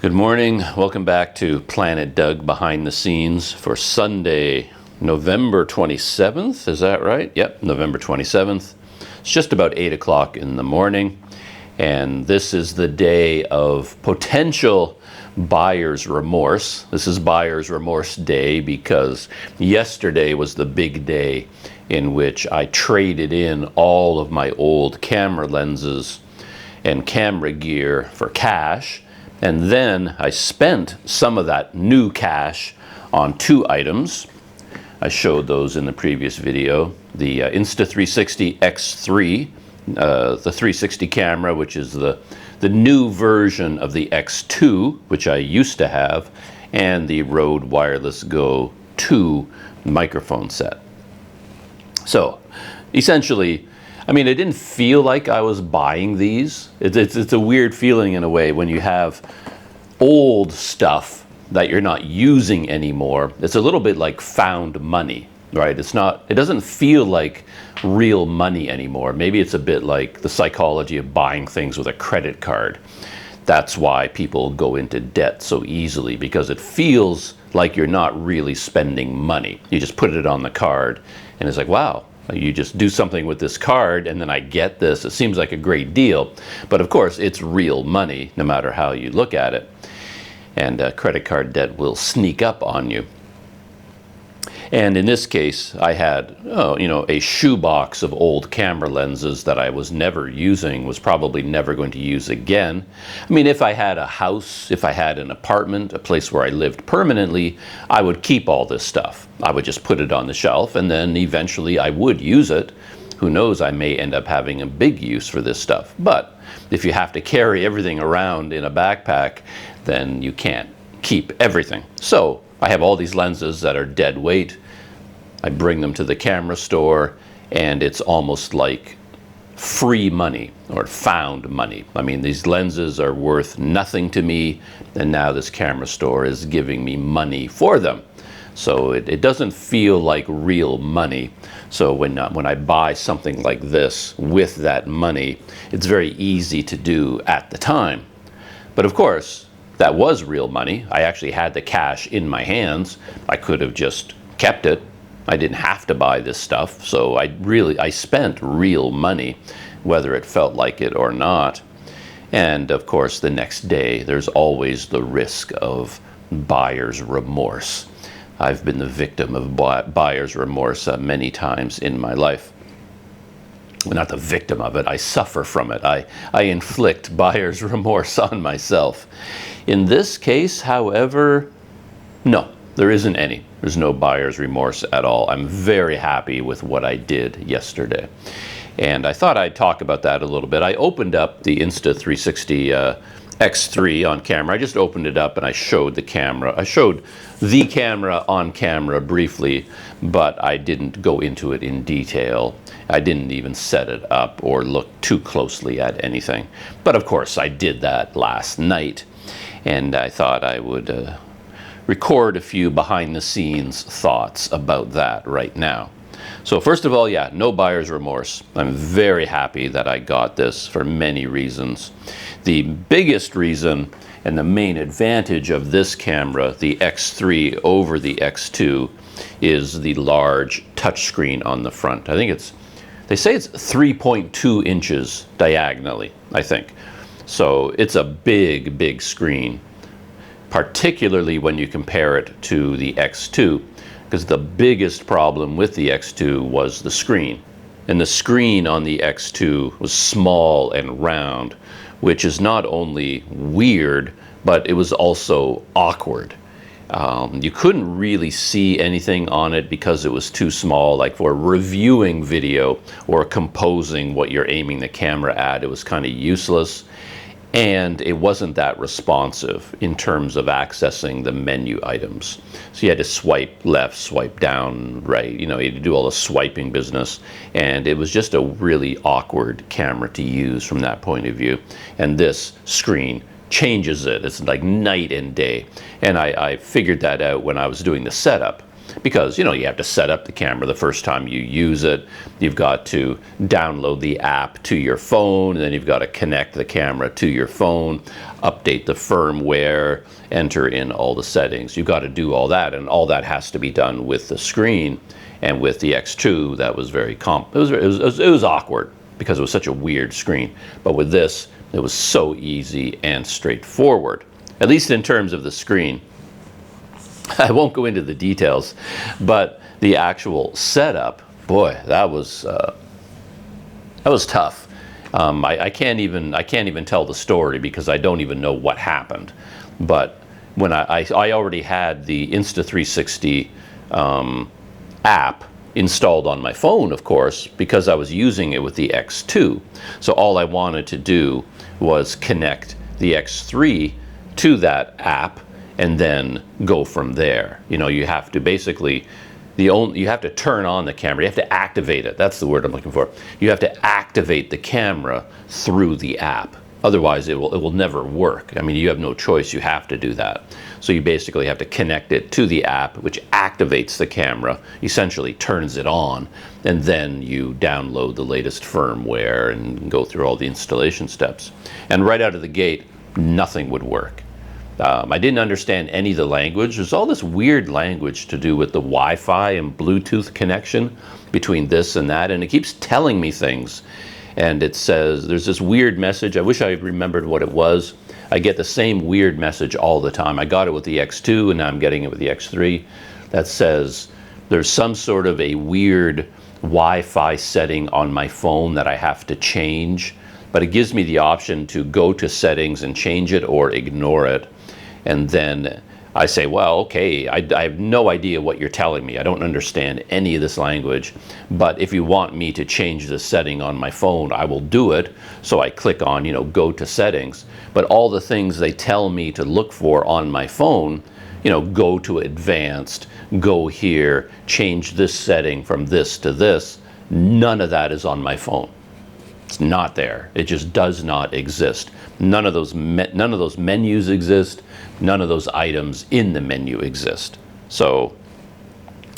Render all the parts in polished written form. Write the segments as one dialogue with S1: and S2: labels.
S1: Good morning. Welcome back to Planet Doug Behind the Scenes for Sunday, November 27th. Is that right? Yep, November 27th. It's just about 8 o'clock in the morning, and this is the day of potential buyer's remorse. This is buyer's remorse day because yesterday was the big day in which I traded in all of my old camera lenses and camera gear for cash. And then I spent some of that new cash on two items. I showed those in the previous video. The Insta360 X3, the 360 camera, which is the new version of the X2, which I used to have, and the Rode Wireless Go 2 microphone set. So essentially, I mean, it didn't feel like I was buying these. It's a weird feeling in a way when you have old stuff that you're not using anymore. It's a little bit like found money, right? It doesn't feel like real money anymore. Maybe it's a bit like the psychology of buying things with a credit card. That's why people go into debt so easily, because it feels like you're not really spending money. You just put it on the card and it's like, wow. You just do something with this card and then I get this. It seems like a great deal. But of course, it's real money no matter how you look at it. And credit card debt will sneak up on you. And in this case, I had, a shoebox of old camera lenses that I was never using, was probably never going to use again. I mean, if I had a house, if I had an apartment, a place where I lived permanently, I would keep all this stuff. I would just put it on the shelf and then eventually I would use it. Who knows, I may end up having a big use for this stuff. But if you have to carry everything around in a backpack, then you can't keep everything. So I have all these lenses that are dead weight. I bring them to the camera store and it's almost like free money or found money. I mean, these lenses are worth nothing to me, and now this camera store is giving me money for them. So it doesn't feel like real money. So when I buy something like this with that money, it's very easy to do at the time. But of course, that was real money. I actually had the cash in my hands. I could have just kept it. I didn't have to buy this stuff. So I spent real money, whether it felt like it or not. And of course, the next day, there's always the risk of buyer's remorse. I've been the victim of buyer's remorse many times in my life. Well, not the victim of it, I suffer from it. I inflict buyer's remorse on myself. In this case, however, no, there isn't any. There's no buyer's remorse at all. I'm very happy with what I did yesterday. And I thought I'd talk about that a little bit. I opened up the Insta360 X3 on camera. I just opened it up and I showed the camera. I showed the camera on camera briefly, but I didn't go into it in detail. I didn't even set it up or look too closely at anything. But of course, I did that last night, and I thought I would record a few behind-the-scenes thoughts about that right now. So first of all, yeah, no buyer's remorse. I'm very happy that I got this for many reasons. The biggest reason and the main advantage of this camera, the X3 over the X2, is the large touchscreen on the front. I think they say it's 3.2 inches diagonally, I think. So it's a big, big screen, particularly when you compare it to the X2. Because the biggest problem with the X2 was the screen. And the screen on the X2 was small and round, which is not only weird, but it was also awkward. You couldn't really see anything on it because it was too small. Like for reviewing video or composing what you're aiming the camera at, it was kind of useless. And it wasn't that responsive in terms of accessing the menu items. So you had to swipe left, swipe down, right. You had to do all the swiping business. And it was just a really awkward camera to use from that point of view. And this screen changes it. It's like night and day. And I figured that out when I was doing the setup. because, you know, you have to set up the camera the first time you use it. You've got to download the app to your phone, and then you've got to connect the camera to your phone, update the firmware, enter in all the settings. You've got to do all that, and all that has to be done with the screen. And with the X2, that was very it was awkward because it was such a weird screen. But with this, it was so easy and straightforward, at least in terms of the screen. I won't go into the details, but the actual setup, boy, that was tough. I can't even tell the story because I don't even know what happened. But when I already had the Insta360 app installed on my phone, of course, because I was using it with the X2. So all I wanted to do was connect the X3 to that app and then go from there. You know, you have to basically, you have to turn on the camera. You have to activate it. That's the word I'm looking for. You have to activate the camera through the app. Otherwise, it will never work. I mean, you have no choice. You have to do that. So you basically have to connect it to the app, which activates the camera, essentially turns it on, and then you download the latest firmware and go through all the installation steps. And right out of the gate, nothing would work. I didn't understand any of the language. There's all this weird language to do with the Wi-Fi and Bluetooth connection between this and that, and it keeps telling me things. And it says, there's this weird message. I wish I remembered what it was. I get the same weird message all the time. I got it with the X2, and now I'm getting it with the X3. That says there's some sort of a weird Wi-Fi setting on my phone that I have to change. But it gives me the option to go to settings and change it or ignore it. And then I say, well, okay, I have no idea what you're telling me. I don't understand any of this language. But if you want me to change the setting on my phone, I will do it. So I click on, you know, go to settings. But all the things they tell me to look for on my phone, you know, go to advanced, go here, change this setting from this to this, none of that is on my phone. It's not there. It just does not exist. None of those menus exist. None of those items in the menu exist. So,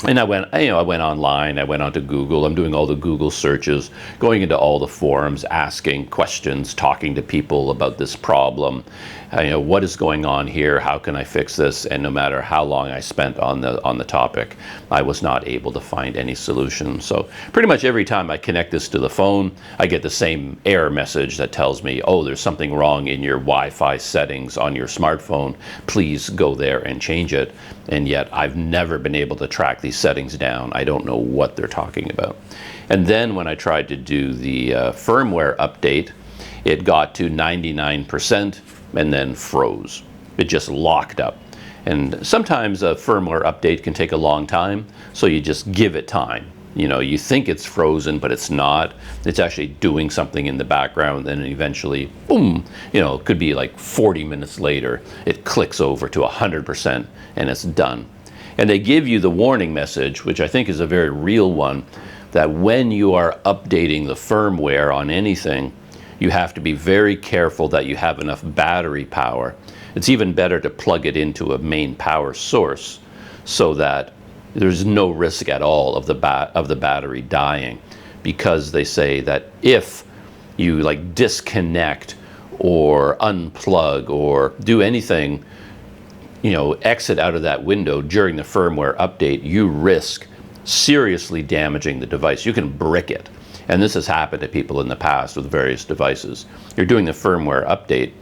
S1: and I went online, I went onto Google, I'm doing all the Google searches, going into all the forums, asking questions, talking to people about this problem. You know, what is going on here? How can I fix this? And no matter how long I spent on the topic, I was not able to find any solution. So pretty much every time I connect this to the phone, I get the same error message that tells me, oh, there's something wrong in your Wi-Fi settings on your smartphone. Please go there and change it. And yet I've never been able to track these settings down. I don't know what they're talking about. And then when I tried to do the firmware update, it got to 99% and then froze. It just locked up. And sometimes a firmware update can take a long time, so you just give it time. You know, you think it's frozen, but it's not. It's actually doing something in the background, and then eventually, boom, you know, it could be like 40 minutes later, it clicks over to 100% and it's done. And they give you the warning message, which I think is a very real one, that when you are updating the firmware on anything, you have to be very careful that you have enough battery power. It's even better to plug it into a main power source so that there's no risk at all of the battery dying, because they say that if you like disconnect or unplug or do anything, you know, exit out of that window during the firmware update, you risk seriously damaging the device. You can brick it. And this has happened to people in the past with various devices. You're doing the firmware update,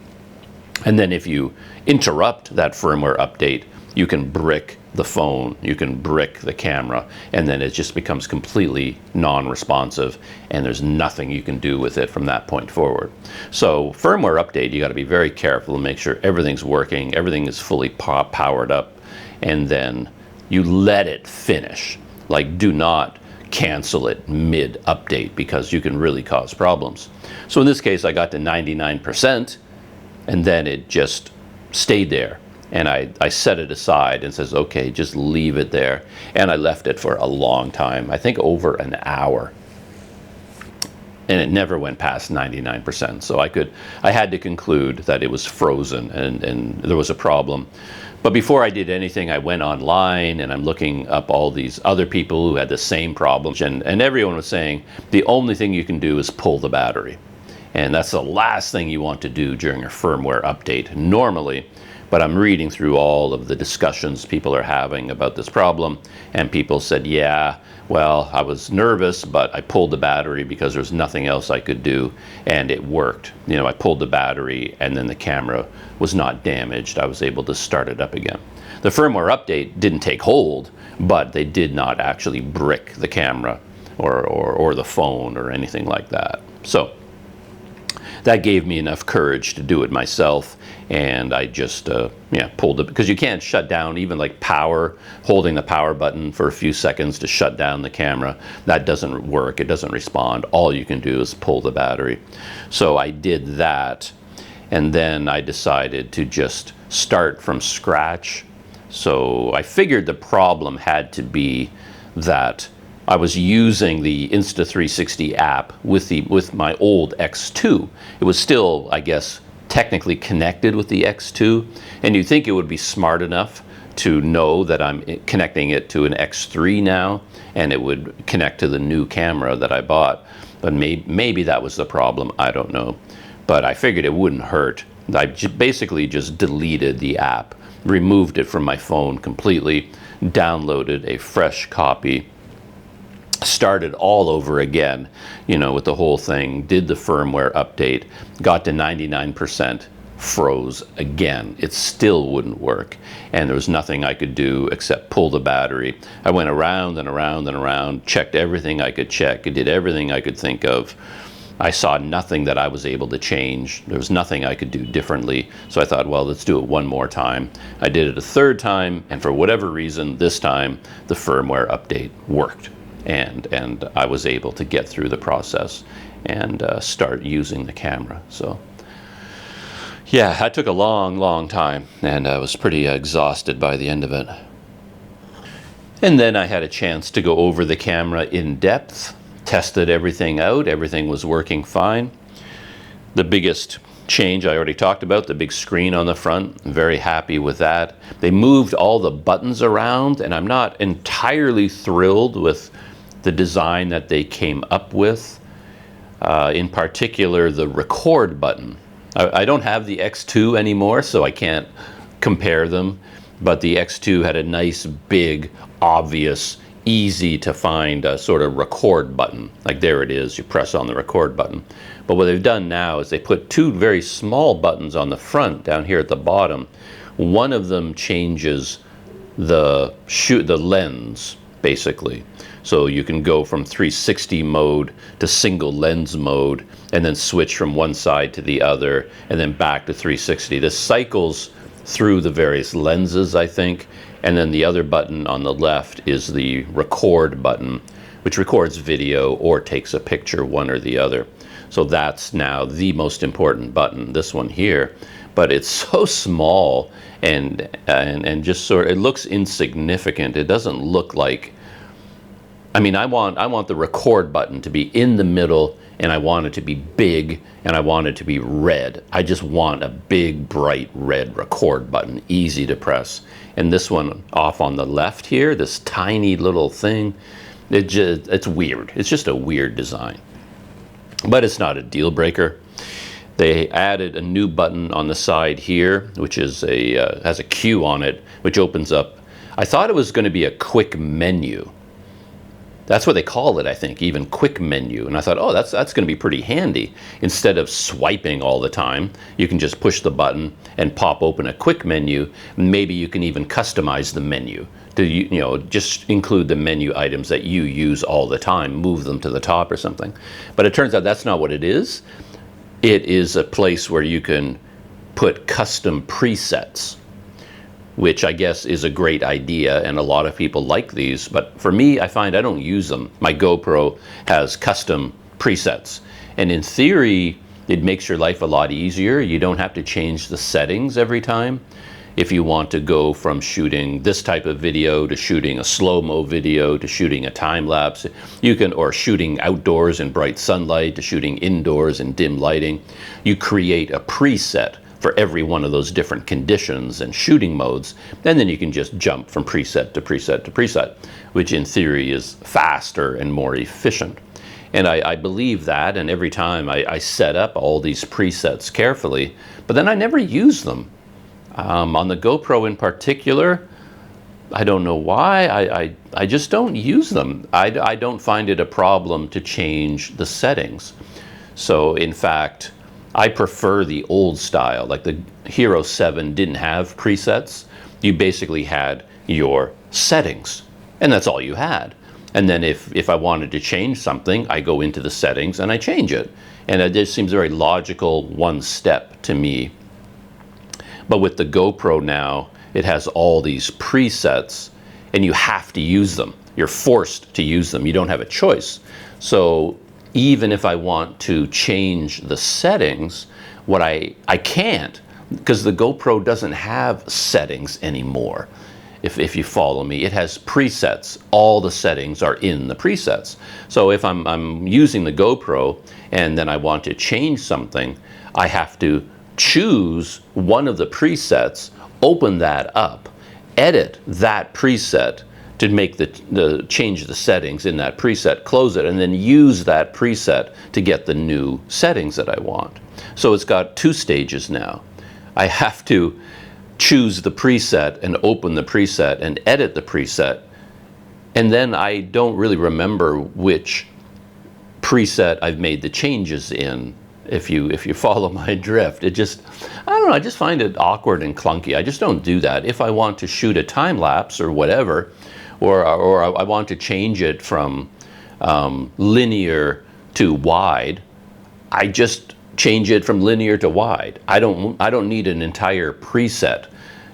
S1: and then if you interrupt that firmware update, you can brick the phone, you can brick the camera, and then it just becomes completely non-responsive, and there's nothing you can do with it from that point forward. So firmware update, you got to be very careful and make sure everything's working, everything is fully powered up, and then you let it finish. Like, do not cancel it mid-update, because you can really cause problems. So in this case, I got to 99%, and then it just stayed there. And I set it aside and says, okay, just leave it there. And I left it for a long time, I think over an hour. and it never went past 99%. So I had to conclude that it was frozen and there was a problem. But before I did anything, I went online and I'm looking up all these other people who had the same problems, and everyone was saying the only thing you can do is pull the battery. And that's the last thing you want to do during a firmware update normally. But I'm reading through all of the discussions people are having about this problem, and people said, yeah, well, I was nervous, but I pulled the battery because there's nothing else I could do, and it worked. You know, I pulled the battery, and then the camera was not damaged. I was able to start it up again. The firmware update didn't take hold, but they did not actually brick the camera or the phone or anything like that. So that gave me enough courage to do it myself, and I just pulled it, because you can't shut down even like holding the power button for a few seconds to shut down the camera. That doesn't work. It doesn't respond. All you can do is pull the battery. So I did that, and then I decided to just start from scratch. So I figured the problem had to be that I was using the Insta360 app with my old X2. It was still, I guess, technically connected with the X2, and you'd think it would be smart enough to know that I'm connecting it to an X3 now, and it would connect to the new camera that I bought. But maybe that was the problem, I don't know. But I figured it wouldn't hurt. I basically just deleted the app, removed it from my phone completely, downloaded a fresh copy, started all over again, with the whole thing, did the firmware update, got to 99%, froze again. It still wouldn't work, and there was nothing I could do except pull the battery. I went around and around and around, checked everything I could check, I did everything I could think of. I saw nothing that I was able to change. There was nothing I could do differently. So I thought, well, let's do it one more time. I did it a third time, and for whatever reason, this time the firmware update worked. And I was able to get through the process and start using the camera. So yeah, that took a long time, and I was pretty exhausted by the end of it. And then I had a chance to go over the camera in depth, tested everything out, everything was working fine. The biggest change I already talked about, the big screen on the front. I'm very happy with that. They moved all the buttons around, and I'm not entirely thrilled with the design that they came up with. In particular, the record button. I don't have the X2 anymore, so I can't compare them, but the X2 had a nice, big, obvious, easy to find sort of record button. Like, there it is, you press on the record button. But what they've done now is they put two very small buttons on the front down here at the bottom. One of them changes the lens, basically. So you can go from 360 mode to single lens mode, and then switch from one side to the other, and then back to 360. This cycles through the various lenses, I think. And then the other button on the left is the record button, which records video or takes a picture, one or the other. So that's now the most important button, this one here. But it's so small and just sort of, it looks insignificant. It doesn't look like, I mean, I want the record button to be in the middle, and I want it to be big, and I want it to be red. I just want a big, bright red record button, easy to press. And this one off on the left here, this tiny little thing, it's weird. It's just a weird design. But it's not a deal breaker. They added a new button on the side here, which is has a Q on it, which opens up. I thought it was going to be a quick menu. That's what they call it, I think, even quick menu. And I thought, oh, that's going to be pretty handy. Instead of swiping all the time, you can just push the button and pop open a quick menu. Maybe you can even customize the menu to, just include the menu items that you use all the time, move them to the top or something. But it turns out that's not what it is. It is a place where you can put custom presets, which I guess is a great idea, and a lot of people like these. But for me, I find I don't use them. My GoPro has custom presets, and in theory, it makes your life a lot easier. You don't have to change the settings every time. if you want to go from shooting this type of video to shooting a slow-mo video to shooting a time-lapse, you can, or shooting outdoors in bright sunlight to shooting indoors in dim lighting, you create a preset for every one of those different conditions and shooting modes, and then you can just jump from preset to preset to preset, which in theory is faster and more efficient. And I believe that, and every time I set up all these presets carefully, but then I never use them. On the GoPro in particular, I don't know why, I just don't use them. I don't find it a problem to change the settings. So in fact, I prefer the old style. Like the Hero 7 didn't have presets. You basically had your settings, and that's all you had. And then if I wanted to change something, I go into the settings and I change it. And it just seems very logical one step to me. But with the GoPro now, it has all these presets and you have to use them. You're forced to use them. You don't have a choice. So even if I want to change the settings, I can't, because the GoPro doesn't have settings anymore. If you follow me, it has presets. All the settings are in the presets. So if I'm using the GoPro and then I want to change something, I have to choose one of the presets, open that up, edit that preset to make the change the settings in that preset, close it, and then use that preset to get the new settings that I want. So it's got two stages now. I have to choose the preset and open the preset and edit the preset, and then I don't really remember which preset I've made the changes in. If you follow my drift, I don't know, I just find it awkward and clunky. I just don't do that. If I want to shoot a time lapse or whatever, or I want to change it from linear to wide, I just change it from linear to wide. I don't need an entire preset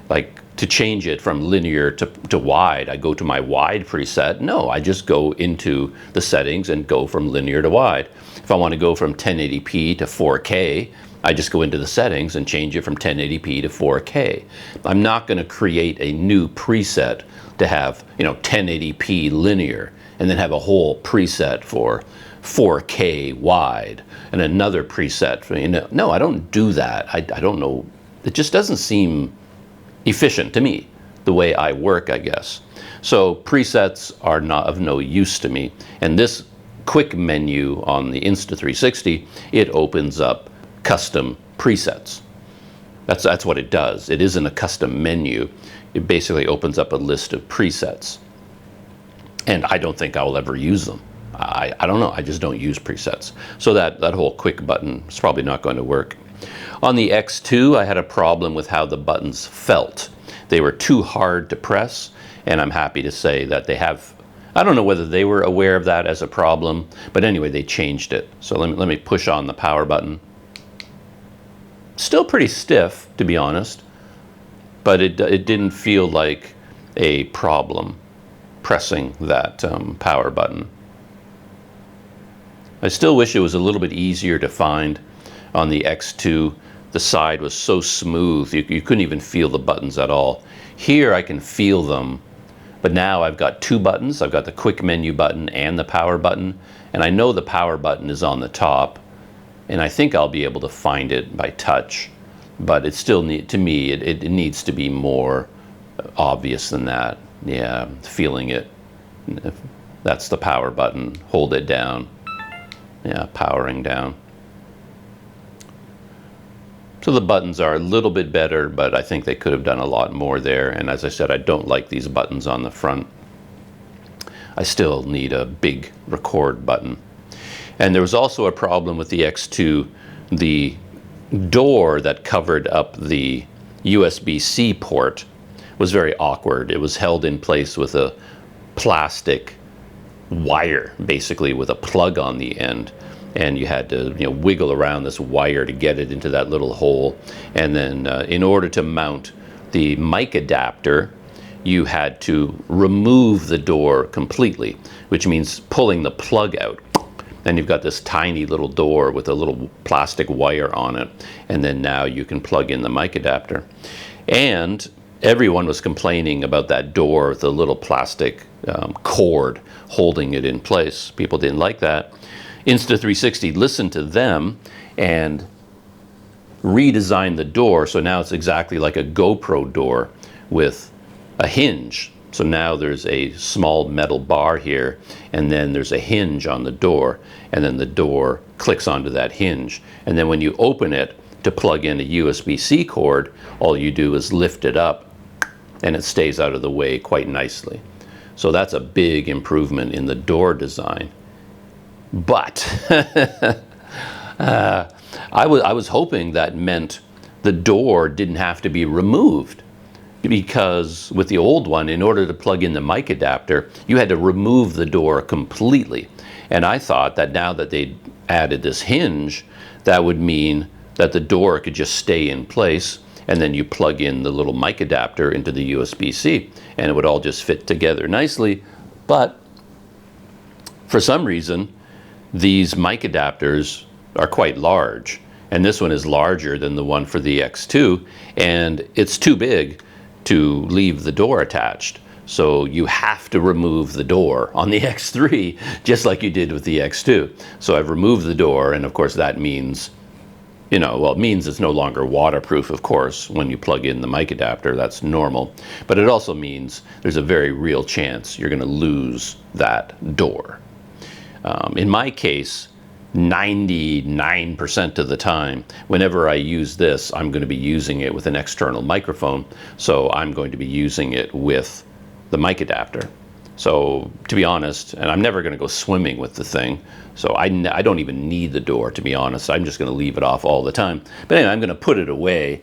S1: like to change it from linear to wide. I go to my wide preset. No, I just go into the settings and go from linear to wide. If I want to go from 1080p to 4K, I just go into the settings and change it from 1080p to 4K. I'm not going to create a new preset to have, 1080p linear and then have a whole preset for 4K wide and another preset for, no, I don't do that. I don't know. It just doesn't seem efficient to me, the way I work, I guess. So presets are not of no use to me. And this quick menu on the Insta360, it opens up custom presets. That's what it does. It isn't a custom menu. It basically opens up a list of presets. And I don't think I'll ever use them. I don't know, I just don't use presets. So that whole quick button is probably not going to work. On the X2, I had a problem with how the buttons felt. They were too hard to press, and I'm happy to say that they have, I don't know whether they were aware of that as a problem, but anyway, they changed it. So let me push on the power button. Still pretty stiff, to be honest, but it didn't feel like a problem pressing that power button. I still wish it was a little bit easier to find. On the X2, the side was so smooth, you couldn't even feel the buttons at all. Here I can feel them, but now I've got two buttons. I've got the quick menu button and the power button, and I know the power button is on the top, and I think I'll be able to find it by touch, but it still to me, it needs to be more obvious than that. Yeah, feeling it. That's the power button. Hold it down. Yeah, powering down. So the buttons are a little bit better, but I think they could have done a lot more there. And as I said, I don't like these buttons on the front. I still need a big record button. And there was also a problem with the X2. The door that covered up the USB-C port was very awkward. It was held in place with a plastic wire, basically with a plug on the end. And you had to wiggle around this wire to get it into that little hole. And then in order to mount the mic adapter, you had to remove the door completely, which means pulling the plug out. And you've got this tiny little door with a little plastic wire on it. And then now you can plug in the mic adapter. And everyone was complaining about that door with the little plastic cord holding it in place. People didn't like that. Insta360 listened to them and redesigned the door, so now it's exactly like a GoPro door with a hinge. So now there's a small metal bar here, and then there's a hinge on the door, and then the door clicks onto that hinge. And then when you open it to plug in a USB-C cord, all you do is lift it up and it stays out of the way quite nicely. So that's a big improvement in the door design. But I was hoping that meant the door didn't have to be removed, because with the old one, in order to plug in the mic adapter, you had to remove the door completely. And I thought that now that they'd added this hinge, that would mean that the door could just stay in place, and then you plug in the little mic adapter into the USB-C, and it would all just fit together nicely. But for some reason, these mic adapters are quite large, and this one is larger than the one for the X2, and it's too big to leave the door attached. So you have to remove the door on the X3, just like you did with the X2. So I've removed the door, and of course that means, you know, well, it means it's no longer waterproof, of course, when you plug in the mic adapter. That's normal. But it also means there's a very real chance you're going to lose that door. In my case, 99% of the time, whenever I use this, I'm going to be using it with an external microphone. So I'm going to be using it with the mic adapter. So to be honest, and I'm never going to go swimming with the thing, so I don't even need the door, to be honest. I'm just going to leave it off all the time. But anyway, I'm going to put it away,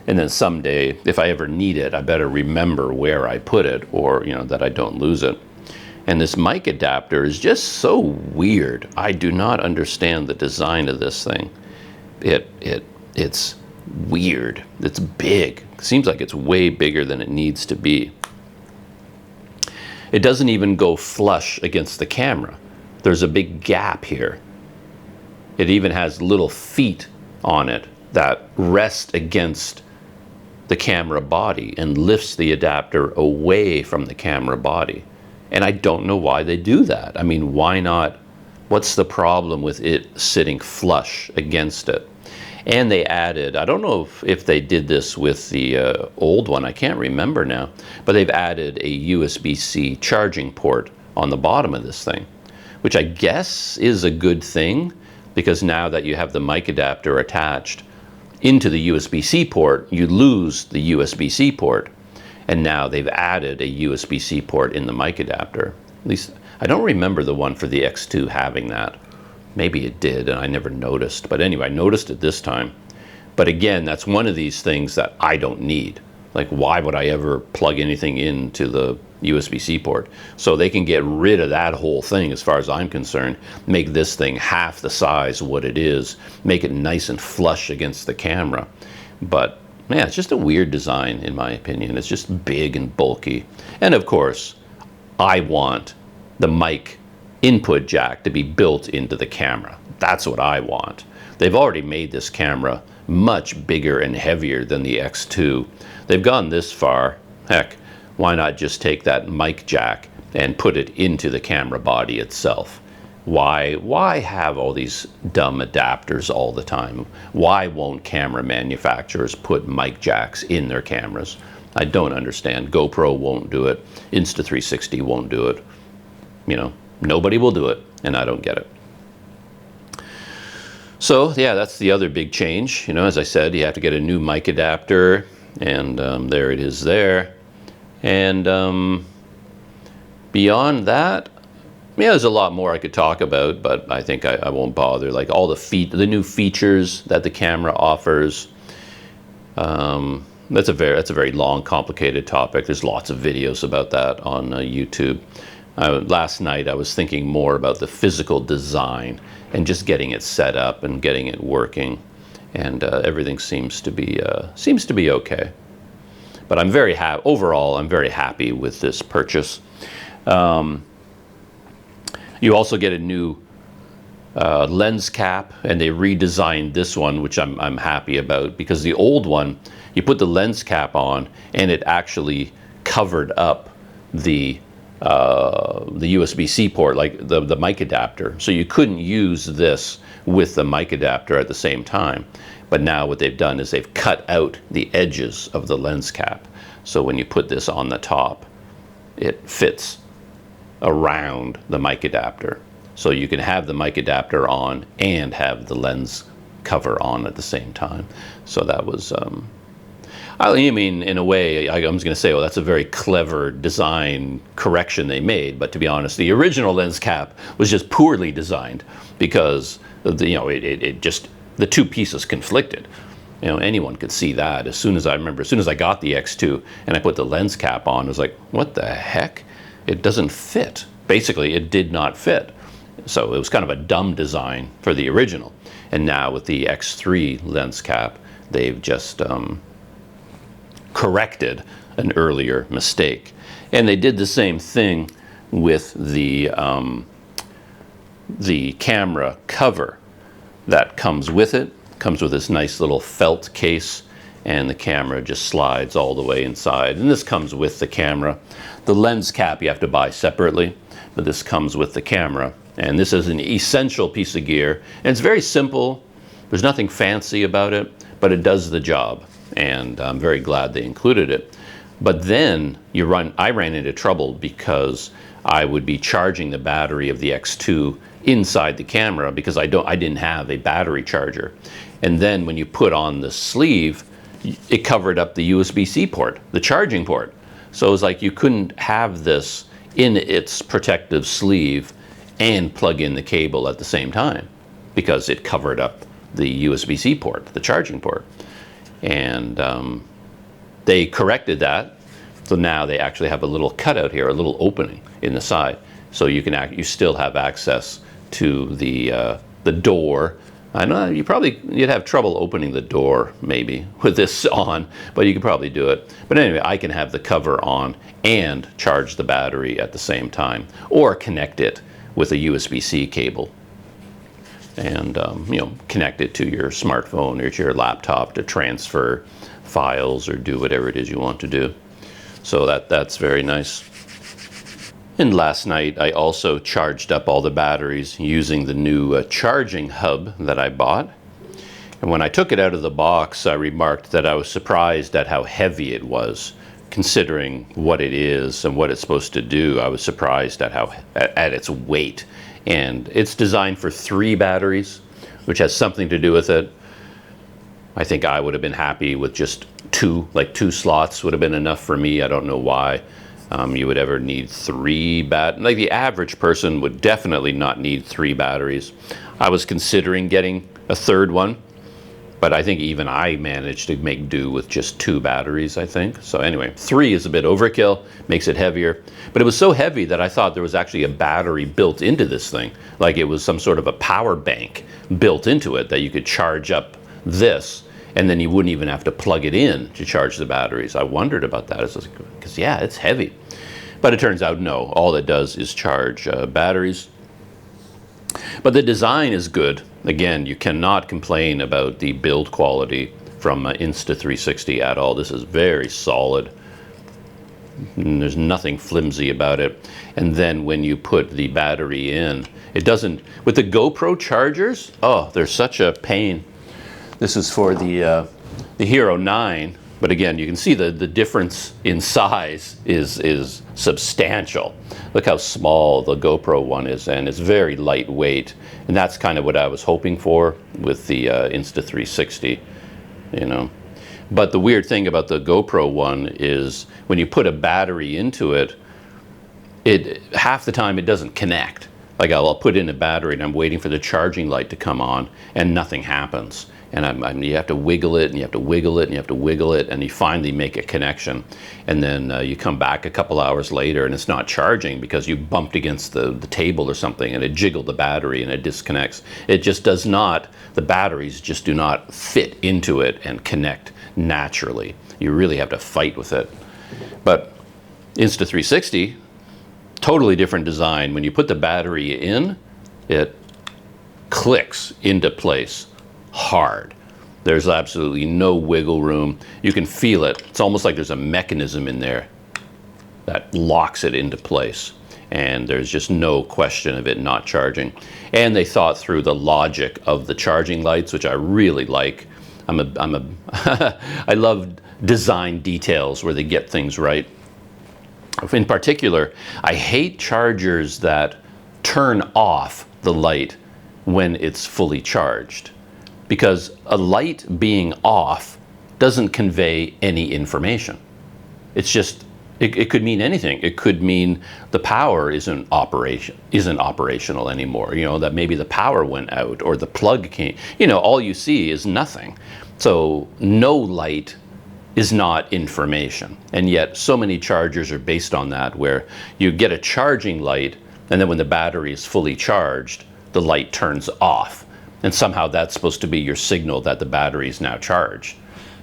S1: and then someday, if I ever need it, I better remember where I put it, or, you know, that I don't lose it. And this mic adapter is just so weird. I do not understand the design of this thing. It's weird. It's big. It seems like it's way bigger than it needs to be. It doesn't even go flush against the camera. There's a big gap here. It even has little feet on it that rest against the camera body and lifts the adapter away from the camera body. And I don't know why they do that. I mean, why not? What's the problem with it sitting flush against it? And they added, I don't know if they did this with the old one, I can't remember now, but they've added a USB-C charging port on the bottom of this thing, which I guess is a good thing, because now that you have the mic adapter attached into the USB-C port, you lose the USB-C port. And now they've added a USB-C port in the mic adapter. At least, I don't remember the one for the X2 having that. Maybe it did, and I never noticed. But anyway, I noticed it this time. But again, that's one of these things that I don't need. Like, why would I ever plug anything into the USB-C port? So they can get rid of that whole thing, as far as I'm concerned. Make this thing half the size of what it is. Make it nice and flush against the camera. But yeah, it's just a weird design, in my opinion. It's just big and bulky. And of course, I want the mic input jack to be built into the camera. That's what I want. They've already made this camera much bigger and heavier than the X2. They've gone this far. Heck, why not just take that mic jack and put it into the camera body itself? Why have all these dumb adapters all the time? Why won't camera manufacturers put mic jacks in their cameras? I don't understand. GoPro won't do it. Insta360 won't do it. You know, nobody will do it, and I don't get it. So yeah, that's the other big change. You know, as I said, you have to get a new mic adapter, and there it is there. And beyond that, yeah, there's a lot more I could talk about, but I think I won't bother. Like all the new features that the camera offers. That's a very long, complicated topic. There's lots of videos about that on YouTube. Last night I was thinking more about the physical design and just getting it set up and getting it working, and everything seems to be okay. But I'm very happy overall. I'm very happy with this purchase. You also get a new lens cap, and they redesigned this one, which I'm happy about, because the old one You put the lens cap on, and it actually covered up the USB-C port, like the mic adapter. So you couldn't use this with the mic adapter at the same time. But now what they've done is they've cut out the edges of the lens cap. So when you put this on the top, it fits around the mic adapter. So you can have the mic adapter on and have the lens cover on at the same time. So that was, I mean, in a way, I was going to say, well, that's a very clever design correction they made. But to be honest, the original lens cap was just poorly designed because, it just, the two pieces conflicted. Anyone could see that. As soon as I got the X2 and I put the lens cap on, I was like, what the heck? It doesn't fit. Basically, it did not fit. So it was kind of a dumb design for the original. And now with the X3 lens cap, they've just corrected an earlier mistake. And they did the same thing with the camera cover that comes with it. Comes with this nice little felt case, and the camera just slides all the way inside. And this comes with the camera. The lens cap you have to buy separately, but this comes with the camera. And this is an essential piece of gear. And it's very simple. There's nothing fancy about it, but it does the job. And I'm very glad they included it. But then I ran into trouble because I would be charging the battery of the X2 inside the camera because I didn't have a battery charger. And then when you put on the sleeve, it covered up the USB-C port, the charging port. So it was like you couldn't have this in its protective sleeve and plug in the cable at the same time because it covered up the USB-C port, the charging port. And they corrected that. So now they actually have a little cutout here, a little opening in the side. So you still have access to the door. I know you'd have trouble opening the door maybe with this on, but you could probably do it. But anyway, I can have the cover on and charge the battery at the same time, or connect it with a USB-C cable, and connect it to your smartphone or to your laptop to transfer files or do whatever it is you want to do. So that's very nice. And last night I also charged up all the batteries using the new charging hub that I bought. And when I took it out of the box, I remarked that I was surprised at how heavy it was. Considering what it is and what it's supposed to do, I was surprised at its weight. And it's designed for 3 batteries, which has something to do with it. I think I would have been happy with just 2, like 2 slots would have been enough for me. I don't know why. You would ever need 3 like the average person would definitely not need 3 batteries. I was considering getting a 3rd one, but I think even I managed to make do with just 2 batteries, I think. So anyway, 3 is a bit overkill, makes it heavier. But it was so heavy that I thought there was actually a battery built into this thing. Like it was some sort of a power bank built into it that you could charge up this, and then you wouldn't even have to plug it in to charge the batteries. I wondered about that because yeah, it's heavy. But it turns out no, all it does is charge batteries. But the design is good. Again, you cannot complain about the build quality from Insta360 at all. This is very solid. And there's nothing flimsy about it. And then when you put the battery in, it doesn't, with the GoPro chargers, oh, they're such a pain. This is for the Hero 9, but again, you can see the difference in size is substantial. Look how small the GoPro one is, and it's very lightweight, and that's kind of what I was hoping for with the Insta360, But the weird thing about the GoPro one is when you put a battery into it, half the time it doesn't connect. Like I'll put in a battery and I'm waiting for the charging light to come on, and nothing happens. And you have to wiggle it, and you have to wiggle it, and you have to wiggle it, and you finally make a connection. And then you come back a couple hours later, and it's not charging because you bumped against the table or something, and it jiggled the battery, and it disconnects. It just does not, the batteries just do not fit into it and connect naturally. You really have to fight with it. But Insta360, totally different design. When you put the battery in, it clicks into place hard. There's absolutely no wiggle room. You can feel it. It's almost like there's a mechanism in there that locks it into place. And there's just no question of it not charging. And they thought through the logic of the charging lights, which I really like. I love design details where they get things right. In particular, I hate chargers that turn off the light when it's fully charged, because a light being off doesn't convey any information. It's just, it could mean anything. It could mean the power isn't operational anymore, you know, that maybe the power went out or the plug came, you know, all you see is nothing. So no light is not information. And yet so many chargers are based on that, where you get a charging light and then when the battery is fully charged, the light turns off. And somehow that's supposed to be your signal that the battery is now charged.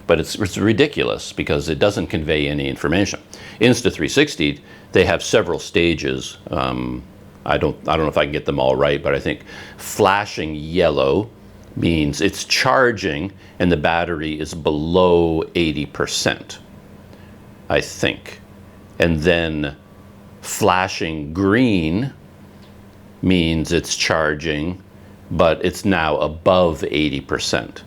S1: But it's ridiculous because it doesn't convey any information. Insta360, they have several stages. I don't know if I can get them all right, but I think flashing yellow means it's charging and the battery is below 80%, I think. And then flashing green means it's charging, but it's now above 80%.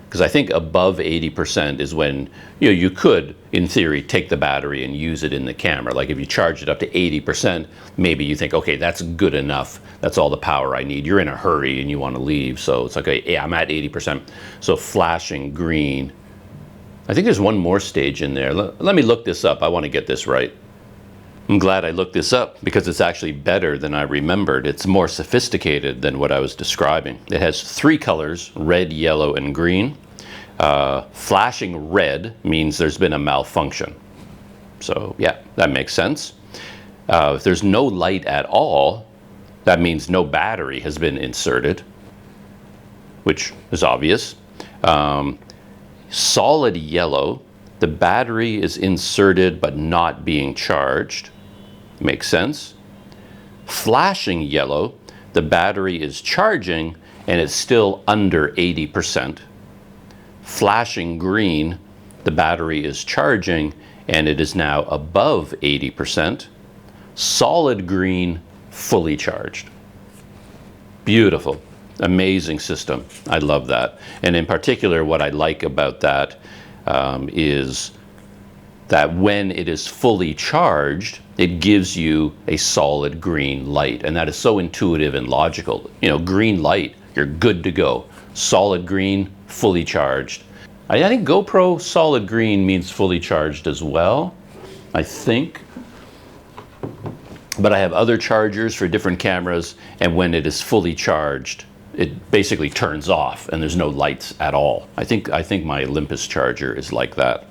S1: Because I think above 80% is when, you know, you could, in theory, take the battery and use it in the camera. Like if you charge it up to 80%, maybe you think, okay, that's good enough. That's all the power I need. You're in a hurry and you want to leave. So it's like, okay, yeah, I'm at 80%. So flashing green. I think there's one more stage in there. Let me look this up. I want to get this right. I'm glad I looked this up because it's actually better than I remembered. It's more sophisticated than what I was describing. It has 3 colors, red, yellow, and green. Flashing red means there's been a malfunction. So yeah, that makes sense. If there's no light at all, that means no battery has been inserted, which is obvious. Solid yellow, the battery is inserted but not being charged. Makes sense. Flashing yellow, the battery is charging and it's still under 80%. Flashing green, the battery is charging and it is now above 80%. Solid green, fully charged. Beautiful, amazing system. I love that. And in particular, what I like about that is that when it is fully charged, it gives you a solid green light. And that is so intuitive and logical. You know, green light, you're good to go. Solid green, fully charged. I think GoPro solid green means fully charged as well, I think. But I have other chargers for different cameras, and when it is fully charged, it basically turns off and there's no lights at all. I think my Olympus charger is like that.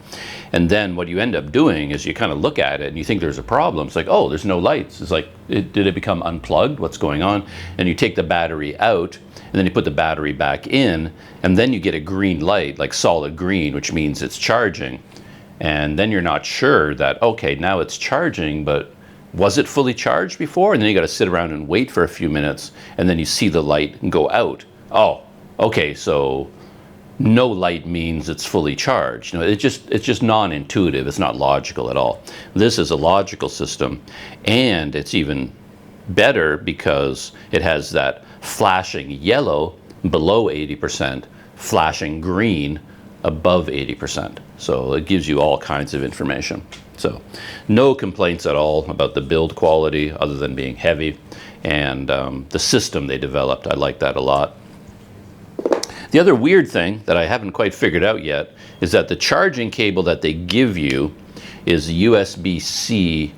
S1: And then what you end up doing is you kind of look at it and you think there's a problem. It's like, oh, there's no lights. It's like, did it become unplugged? What's going on? And you take the battery out and then you put the battery back in, and then you get a green light, like solid green, which means it's charging. And then you're not sure that, okay, now it's charging, but was it fully charged before? And then you got to sit around and wait for a few minutes, and then you see the light go out. Oh, okay, so no light means it's fully charged. You know, it's just non-intuitive. It's not logical at all. This is a logical system, and it's even better because it has that flashing yellow below 80%, flashing green above 80%. So it gives you all kinds of information. So no complaints at all about the build quality other than being heavy, and the system they developed, I like that a lot. The other weird thing that I haven't quite figured out yet is that the charging cable that they give you is USB-C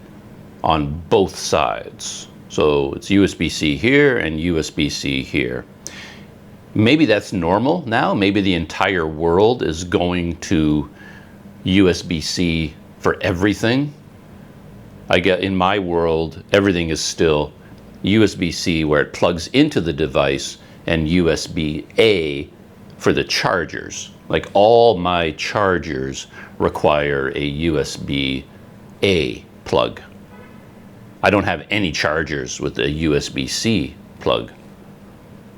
S1: on both sides. So it's USB-C here and USB-C here. Maybe that's normal now. Maybe the entire world is going to USB-C for everything. I get in my world, everything is still USB-C where it plugs into the device, and USB-A for the chargers. Like all my chargers require a USB-A plug. I don't have any chargers with a USB-C plug.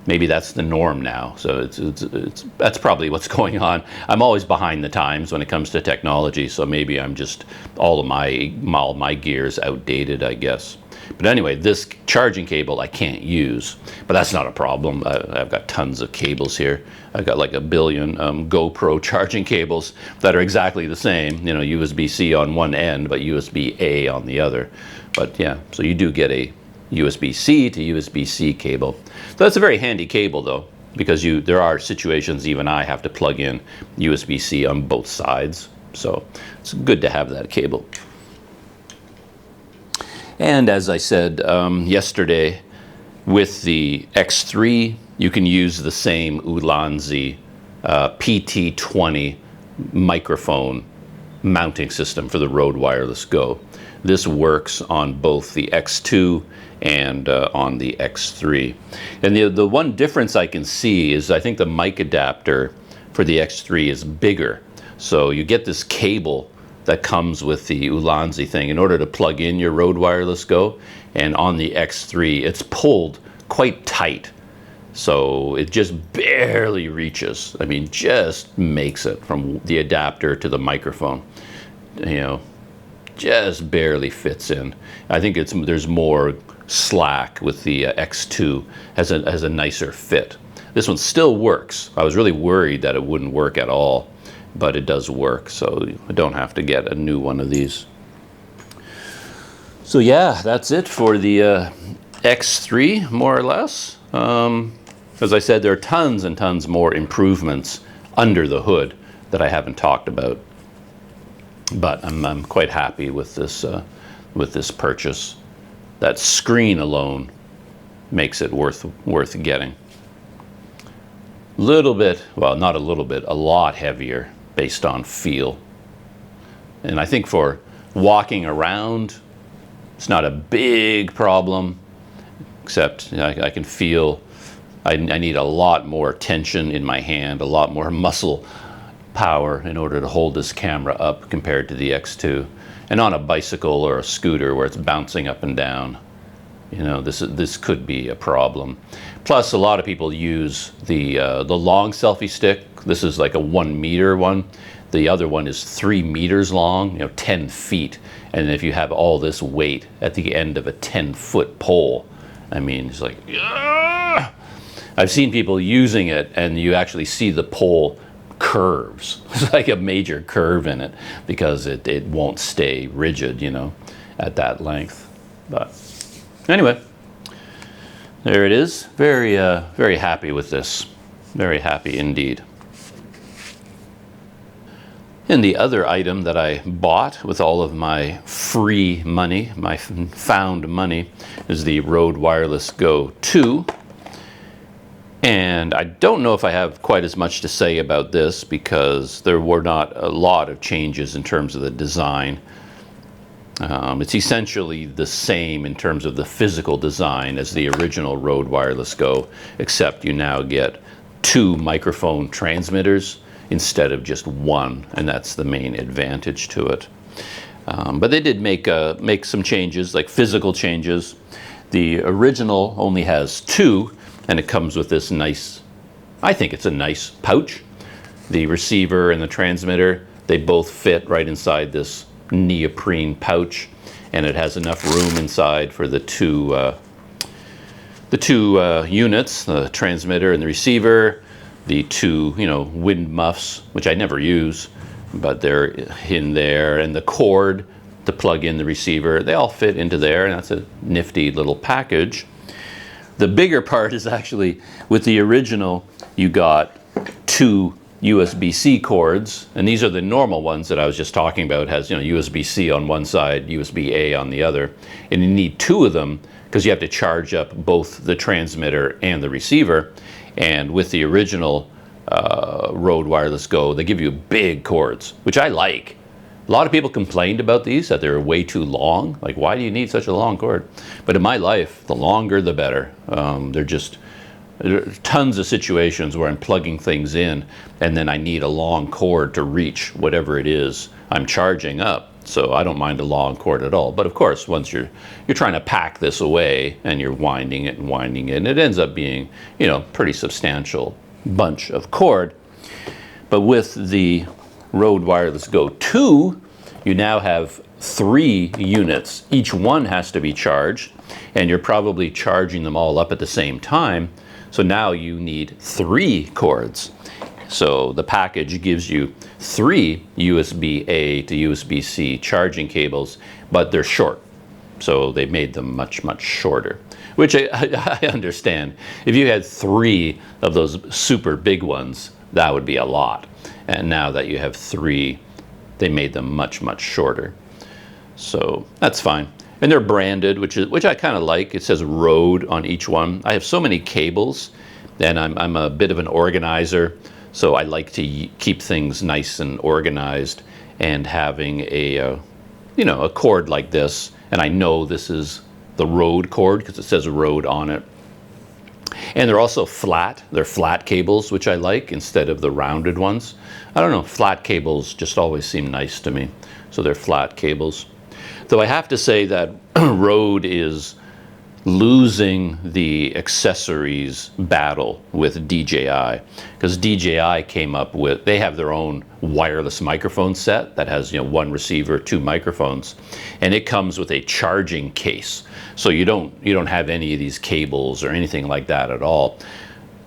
S1: maybe that's the norm now. So that's probably what's going on. I'm always behind the times when it comes to technology, so maybe I'm just all my gear's outdated, I guess. But anyway, this charging cable I can't use, but that's not a problem. I've got tons of cables here. I've got like a billion GoPro charging cables that are exactly the same, you know, USB-C on one end, but USB-A on the other. But yeah, so you do get a USB-C to USB-C cable. So that's a very handy cable though, because there are situations even I have to plug in USB-C on both sides. So it's good to have that cable. And as I said yesterday, with the X3, you can use the same Ulanzi PT20 microphone mounting system for the Rode Wireless Go. This works on both the X2 and on the X3. And the one difference I can see is I think the mic adapter for the X3 is bigger. So you get this cable that comes with the Ulanzi thing in order to plug in your Rode Wireless Go, and on the X3 it's pulled quite tight, so it just barely reaches. I mean, just makes it from the adapter to the microphone, you know, just barely fits in. I think there's more slack with the X2, has a nicer fit. This one still works. I was really worried that it wouldn't work at all, but it does work, so I don't have to get a new one of these. So yeah, that's it for the X3, more or less. As I said, there are tons and tons more improvements under the hood that I haven't talked about, but I'm quite happy with this purchase. That screen alone makes it worth getting. Little bit, well, not a little bit, a lot heavier based on feel. And I think for walking around, it's not a big problem, except you know, I can feel I need a lot more tension in my hand, a lot more muscle power in order to hold this camera up compared to the X2. And on a bicycle or a scooter where it's bouncing up and down, you know, this could be a problem. Plus, a lot of people use the long selfie stick. This is like a 1 meter one. The other one is 3 meters long, you know, 10 feet. And if you have all this weight at the end of a 10-foot pole, I mean, it's like, Ugh! I've seen people using it, and you actually see the pole curves. It's like a major curve in it because it won't stay rigid, you know, at that length. But anyway, there it is. Very, very happy with this. Very happy indeed. And the other item that I bought with all of my free money, my found money, is the Rode Wireless Go 2. And I don't know if I have quite as much to say about this because there were not a lot of changes in terms of the design. It's essentially the same in terms of the physical design as the original Rode Wireless Go, except you now get 2 microphone transmitters instead of just 1, and that's the main advantage to it. But they did make some changes, like physical changes. The original only has 2, and it comes with this nice, I think it's a nice pouch. The receiver and the transmitter, they both fit right inside this neoprene pouch, and it has enough room inside for the two units, the transmitter and the receiver, the 2, you know, wind muffs, which I never use, but they're in there, and the cord to plug in the receiver, they all fit into there, and that's a nifty little package. The bigger part is actually, with the original, you got 2 USB-C cords, and these are the normal ones that I was just talking about. It has, you know, USB-C on one side, USB-A on the other, and you need 2 of them because you have to charge up both the transmitter and the receiver. And with the original Rode Wireless Go, they give you big cords, which I like. A lot of people complained about these, that they're way too long. Like, why do you need such a long cord? But in my life, the longer the better. There are tons of situations where I'm plugging things in and then I need a long cord to reach whatever it is I'm charging up. So I don't mind a long cord at all. But of course, once you're trying to pack this away and you're winding it, and it ends up being, you know, pretty substantial bunch of cord. But with the Rode Wireless Go 2, you now have 3 units. Each one has to be charged, and you're probably charging them all up at the same time. So now you need 3 cords. So the package gives you 3 USB-A to USB-C charging cables, but they're short. So they made them much, much shorter, which I understand. If you had 3 of those super big ones, that would be a lot. And now that you have 3, they made them much, much shorter. So that's fine. And they're branded, which I kind of like. It says Rode on each one. I have so many cables, and I'm a bit of an organizer. So I like to keep things nice and organized, and having a, you know, a cord like this, and I know this is the Rode cord because it says Rode on it. And they're also flat. They're flat cables, which I like, instead of the rounded ones. I don't know, flat cables just always seem nice to me. So they're flat cables. Though I have to say that Rode is losing the accessories battle with DJI, because DJI came up with, they have their own wireless microphone set that has, you know, 1 receiver, 2 microphones, and it comes with a charging case. So you don't have any of these cables or anything like that at all.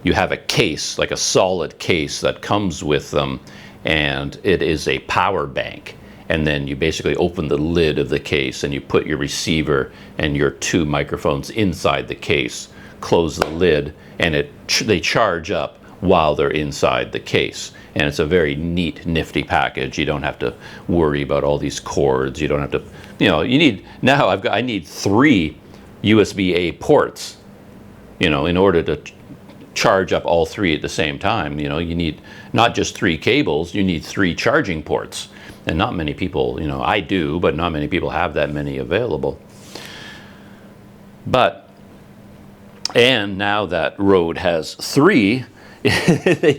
S1: You have a case, like a solid case that comes with them, and it is a power bank. And then you basically open the lid of the case and you put your receiver and your 2 microphones inside the case, close the lid, and they charge up while they're inside the case. And it's a very neat, nifty package. You don't have to worry about all these cords. You don't have to, you know, you need, now I need 3 USB-A ports, you know, in order to charge up all 3 at the same time. You know, you need not just 3 cables, you need 3 charging ports. And not many people, you know, I do, but not many people have that many available. But, and now that Rode has 3, they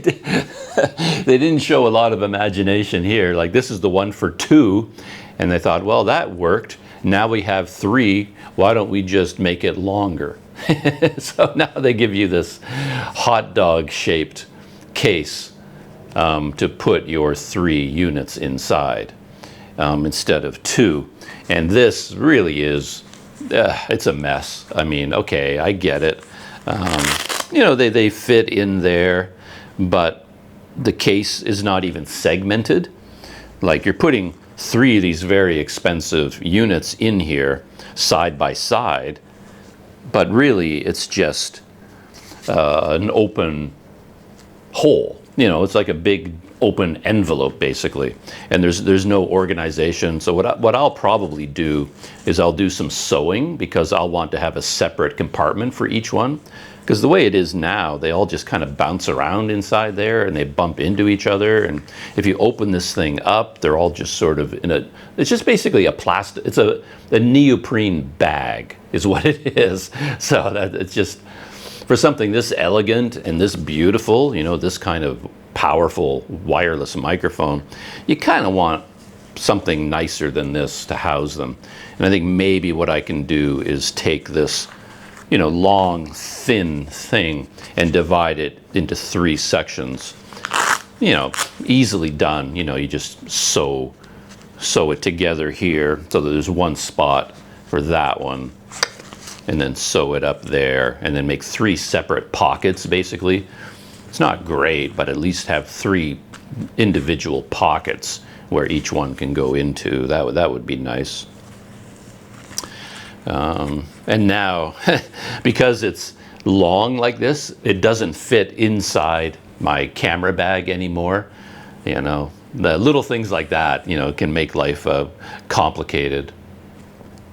S1: didn't show a lot of imagination here. Like, this is the one for 2, and they thought, well, that worked. Now we have 3, why don't we just make it longer? So now they give you this hot dog shaped case to put your 3 units inside instead of 2. And this really is, it's a mess. I mean, okay, I get it. You know, they fit in there, but the case is not even segmented. Like, you're putting 3 of these very expensive units in here side by side, but really it's just an open hole. You know, it's like a big open envelope, basically, and there's no organization. So what I'll probably do is I'll do some sewing, because I'll want to have a separate compartment for each one, because the way it is now, they all just kind of bounce around inside there and they bump into each other. And if you open this thing up, they're all just sort of in a, it's just basically a plastic, it's a neoprene bag is what it is. So that it's just, for something this elegant and this beautiful, you know, this kind of powerful wireless microphone, you kind of want something nicer than this to house them. And I think maybe what I can do is take this, you know, long, thin thing and divide it into 3 sections. You know, easily done. You know, you just sew it together here so that there's one spot for that one, and then sew it up there, and then make 3 separate pockets, basically. It's not great, but at least have 3 individual pockets where each one can go into. That would be nice. And now, because it's long like this, it doesn't fit inside my camera bag anymore. You know, the little things like that, you know, can make life complicated.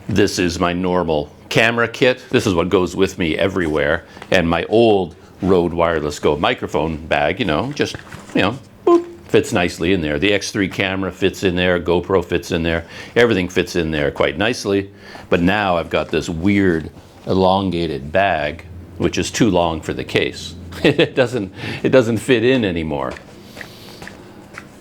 S1: This is my normal camera kit. This is what goes with me everywhere. And my old Rode Wireless Go microphone bag, you know, just, you know, boop, fits nicely in there. The X3 camera fits in there, GoPro fits in there, everything fits in there quite nicely. But now I've got this weird elongated bag, which is too long for the case. It doesn't fit in anymore.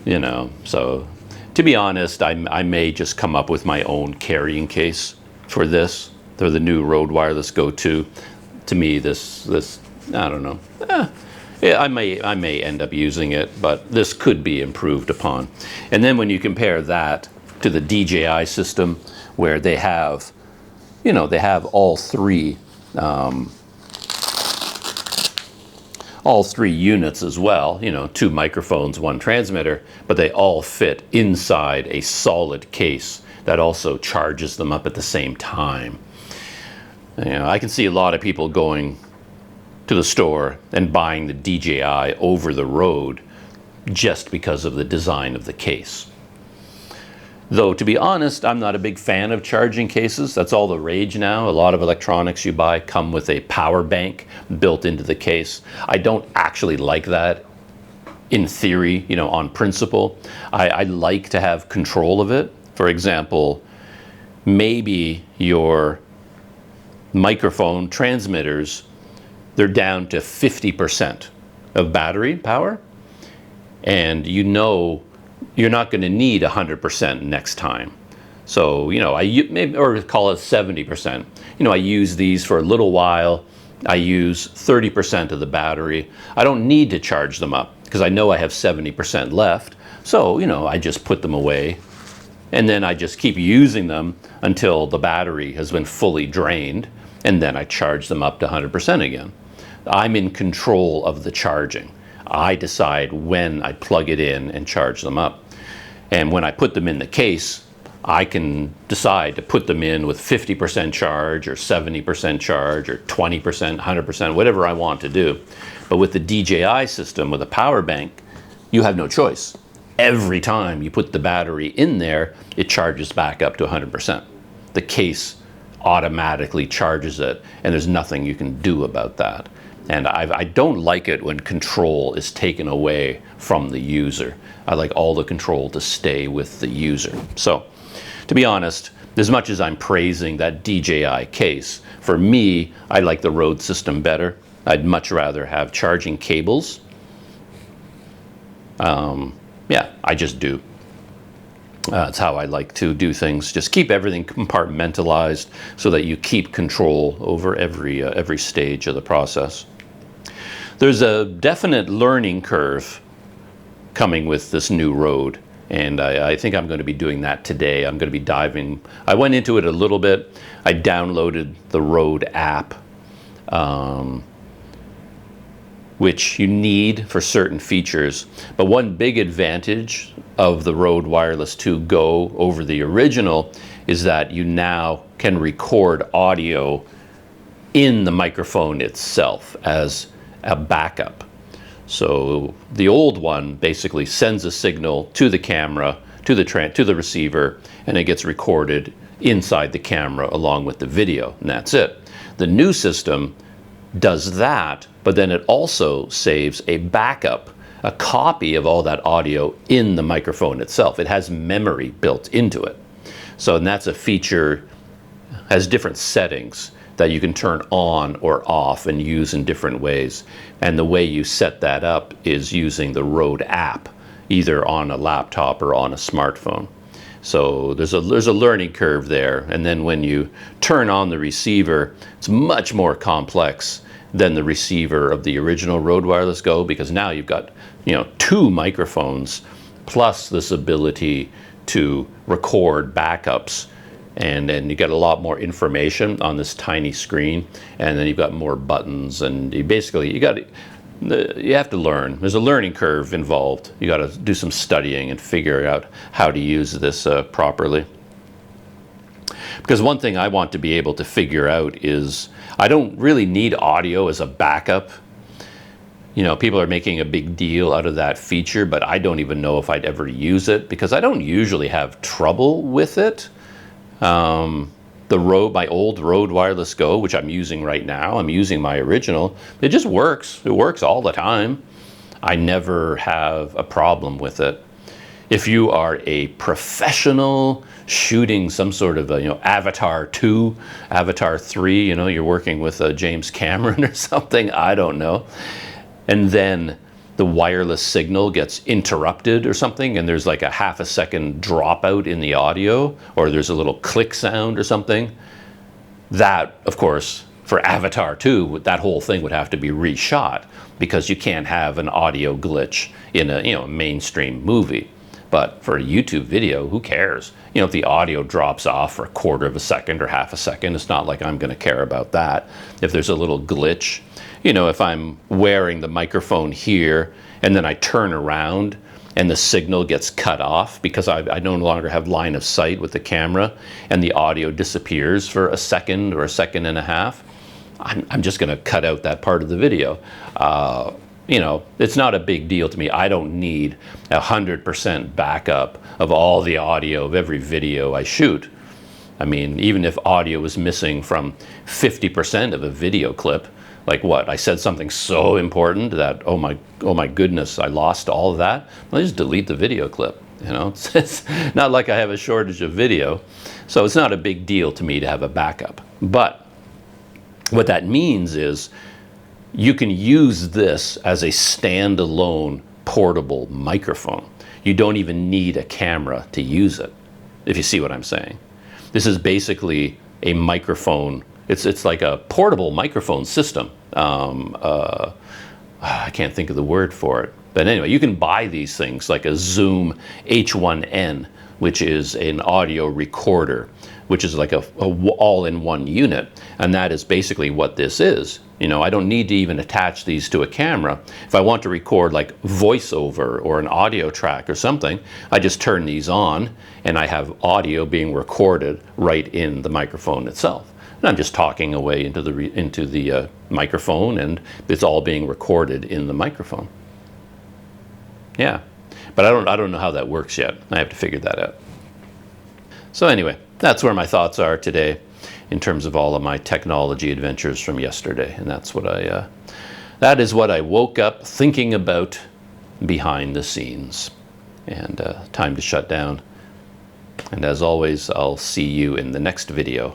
S1: You know, so To be honest, I may just come up with my own carrying case for this, for the new Rode Wireless Go 2. To me, this I don't know. Yeah, I may end up using it, but this could be improved upon. And then when you compare that to the DJI system, where they have, you know, they have all three units as well, you know, 2 microphones, 1 transmitter, but they all fit inside a solid case that also charges them up at the same time. You know, I can see a lot of people going to the store and buying the DJI over the Rode just because of the design of the case. Though, to be honest, I'm not a big fan of charging cases. That's all the rage now. A lot of electronics you buy come with a power bank built into the case. I don't actually like that in theory, you know, on principle. I like to have control of it. For example, maybe your microphone transmitters, they're down to 50% of battery power, and you know you're not going to need 100% next time. So, you know, maybe, or call it 70%. You know, I use these for a little while. I use 30% of the battery. I don't need to charge them up because I know I have 70% left. So, you know, I just put them away, and then I just keep using them until the battery has been fully drained, and then I charge them up to 100% again. I'm in control of the charging. I decide when I plug it in and charge them up. And when I put them in the case, I can decide to put them in with 50% charge or 70% charge or 20%, 100%, whatever I want to do. But with the DJI system, with a power bank, you have no choice. Every time you put the battery in there, it charges back up to 100%. The case automatically charges it, and there's nothing you can do about that. And I don't like it when control is taken away from the user. I like all the control to stay with the user. So, to be honest, as much as I'm praising that DJI case, for me, I like the Rode system better. I'd much rather have charging cables. Yeah, I just do. That's how I like to do things. Just keep everything compartmentalized so that you keep control over every stage of the process. There's a definite learning curve coming with this new Rode, and I think I'm going to be doing that today. I'm going to be diving. I went into it a little bit. I downloaded the Rode app, which you need for certain features. But one big advantage of the Rode Wireless 2 Go over the original is that you now can record audio in the microphone itself as a backup. So the old one basically sends a signal to the camera, to the receiver, and it gets recorded inside the camera along with the video, and that's it. The new system does that, but then it also saves a backup, a copy of all that audio in the microphone itself. It has memory built into it. So, and that's a feature, has different settings that you can turn on or off and use in different ways. And the way you set that up is using the Rode app, either on a laptop or on a smartphone. So there's a learning curve there. And then when you turn on the receiver, it's much more complex than the receiver of the original Rode Wireless Go, because now you've got, you know, 2 microphones plus this ability to record backups, and then you get a lot more information on this tiny screen, and then you've got more buttons, and you have to learn. There's a learning curve involved. You got to do some studying and figure out how to use this properly. Because one thing I want to be able to figure out is I don't really need audio as a backup. You know, people are making a big deal out of that feature, but I don't even know if I'd ever use it because I don't usually have trouble with it. My old Rode Wireless Go, which I'm using right now, I'm using my original, it just works. It works all the time. I never have a problem with it. If you are a professional shooting some sort of Avatar 2, Avatar 3, you're working with James Cameron or something, I don't know. And then the wireless signal gets interrupted or something, and there's like a half a second dropout in the audio, or there's a little click sound or something, that, of course, for Avatar 2, that whole thing would have to be reshot, because you can't have an audio glitch in a, a mainstream movie. But for a YouTube video, who cares? If the audio drops off for a quarter of a second or half a second, it's not like I'm going to care about that. If there's a little glitch, if I'm wearing the microphone here and then I turn around and the signal gets cut off because I no longer have line of sight with the camera and the audio disappears for a second or a second and a half, I'm just going to cut out that part of the video. It's not a big deal to me. I don't need 100% backup of all the audio of every video I shoot. I mean, even if audio is missing from 50% of a video clip, like what, I said something so important that, oh my goodness, I lost all of that, well, just delete the video clip. It's not like I have a shortage of video, so it's not a big deal to me to have a backup. But what that means is you can use this as a standalone portable microphone. You don't even need a camera to use it, if you see what I'm saying. This is basically a microphone. It's like a portable microphone system. I can't think of the word for it. But anyway, you can buy these things like a Zoom H1N, which is an audio recorder, which is like a all-in-one unit. And that is basically what this is. I don't need to even attach these to a camera. If I want to record like voiceover or an audio track or something, I just turn these on and I have audio being recorded right in the microphone itself. And I'm just talking away into the microphone, and it's all being recorded in the microphone. Yeah, but I don't know how that works yet. I have to figure that out. So anyway, that's where my thoughts are today in terms of all of my technology adventures from yesterday, and that is what I woke up thinking about behind the scenes. And time to shut down. And as always, I'll see you in the next video.